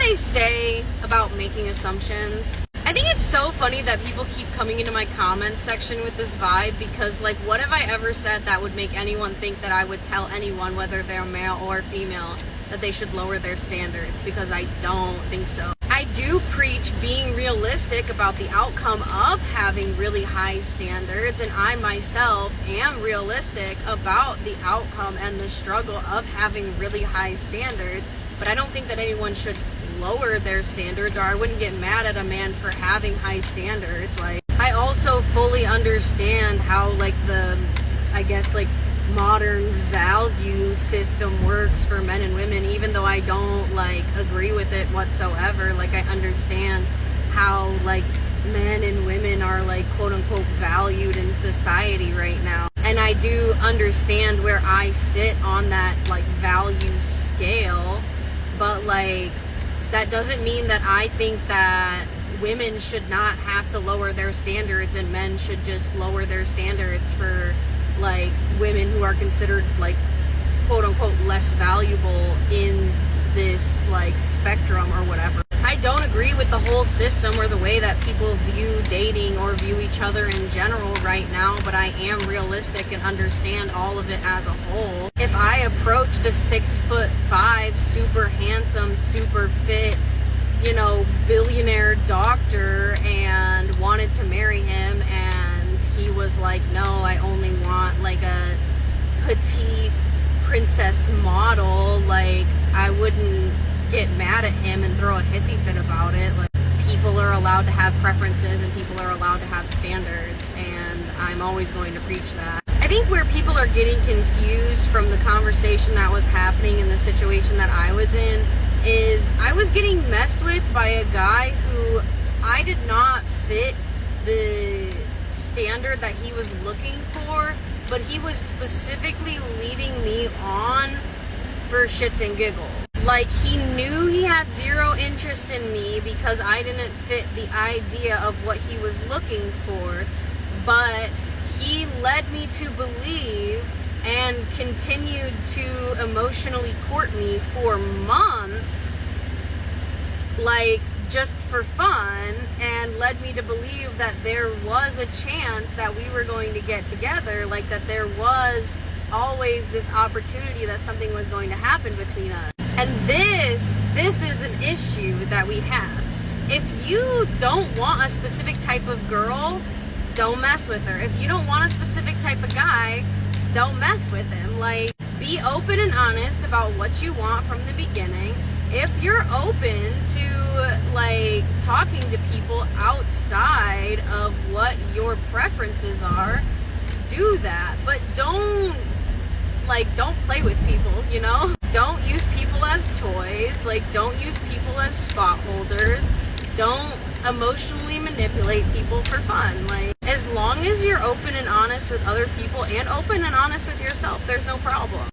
they say about making assumptions? I think it's so funny that people keep coming into my comments section with this vibe, because like, what have I ever said that would make anyone think that I would tell anyone, whether they're male or female, that they should lower their standards? Because I don't think so. I do preach being realistic about the outcome of having really high standards, and I myself am realistic about the outcome and the struggle of having really high standards, but I don't think that anyone should lower their standards, or I wouldn't get mad at a man for having high standards. Like, I also fully understand how like the, I guess, like modern value system works for men and women, even though I don't like agree with it whatsoever. Like, I understand how like men and women are like quote unquote valued in society right now, and I do understand where I sit on that like value scale, but like that doesn't mean that I think that women should not have to lower their standards and men should just lower their standards for like women who are considered like quote unquote less valuable in this like spectrum or whatever. I don't agree with the whole system or the way that people view dating or view each other in general right now, but I am realistic and understand all of it as a whole. If I approached a 6'5", super handsome, super fit, you know, billionaire doctor and wanted to marry him, and he was like, no, I only want like a petite princess model, like I wouldn't get mad at him and throw a hissy fit about it. Like, people are allowed to have preferences and people are allowed to have standards, and I'm always going to preach that. I think where people are getting confused from the conversation that was happening in the situation that I was in is I was getting messed with by a guy who I did not fit the standard that he was looking for, but he was specifically leading me on for shits and giggles. Like, he knew he had zero interest in me because I didn't fit the idea of what he was looking for, but he led me to believe and continued to emotionally court me for months, like just for fun, and led me to believe that there was a chance that we were going to get together, like that there was always this opportunity that something was going to happen between us. And this is an issue that we have. If you don't want a specific type of girl, don't mess with her. If you don't want a specific type of guy, don't mess with him. Like, be open and honest about what you want from the beginning. If you're open to like talking to people outside of what your preferences are, do that. But don't play with people, you know? Don't use people as toys. Like, don't use people as spot holders. Don't emotionally manipulate people for fun. Like, as long as you're open and honest with other people and open and honest with yourself, there's no problem.